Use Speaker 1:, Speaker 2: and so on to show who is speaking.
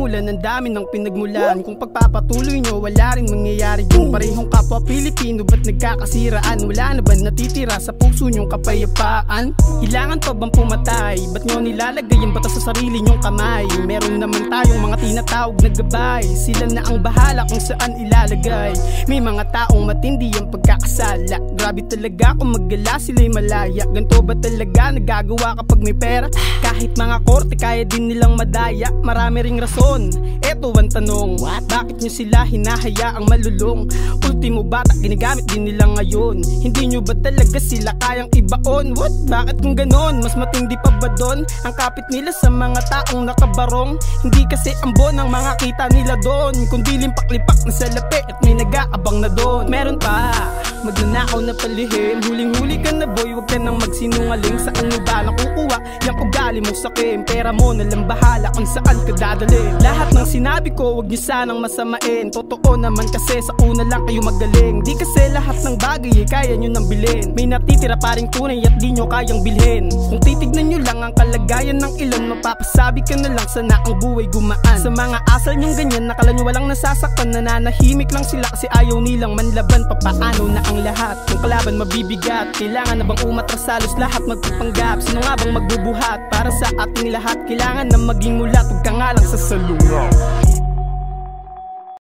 Speaker 1: simulan, ang dami ng pinagmulan. Kung pagpapatuloy nyo, wala rin mangyayari yung parehong kapwa Pilipino. Ba't nagkakasiraan? Wala na ba natitira sa puso nyong kapayapaan? Kailangan pa bang pumatay? Ba't nyo nilalagay ang batas sa sarili nyong kamay? Meron naman tayong mga tinatawag na gabay, sila na ang bahala kung saan ilalagay. May mga taong matindi ang pagkakasala, grabe talaga kung maggala sila'y malaya. Ganto ba talaga nagagawa kapag may pera? Kahit mga korte kaya din nilang madaya. Marami ring rason, eto ang tanong, bakit nyo sila hinahayaang malulong? Ultimo bata ginagamit din nila ngayon, hindi nyo ba talaga sila kayang ibaon? What? Bakit kung ganon? Mas matindi pa ba doon ang kapit nila sa mga taong nakabarong? Hindi kasi ambon ang mga kita nila doon, kundi limpak-lipak na salapi at may nag-aabang na doon. Meron pa magnanakaw na palihim, huling-huli ka na boy, wag ka nang magsinungaling. Saan mo ba nakukuha yung ugali mong sakim? Pera mo na lang bahala kung saan ka dadalhin. Lahat ng sinabi ko wag nyo sanang masamain, totoo naman kasi sa una lang kayo magaling. Di kasi lahat ng bagay kaya nyo nang bilhin, may natitira pa ring tunay at di nyo kayang bilhin. Kung titignan nyo lang ang kalagayan ng ilan, mapapasabi ka na lang sana ang buhay gumaan. Sa mga asal nyong ganyan, nakala nyo walang nasasaktan, nananahimik lang sila kasi ayaw nilang manlaban. Papaano na ang lahat kung kalaban mabibigat? Kailangan na bang umatras halos lahat magpapanggap? Sino nga bang magbubuhat para sa ating lahat? Kailangan na maging mulat, huwag ka nga lang sa salungaw.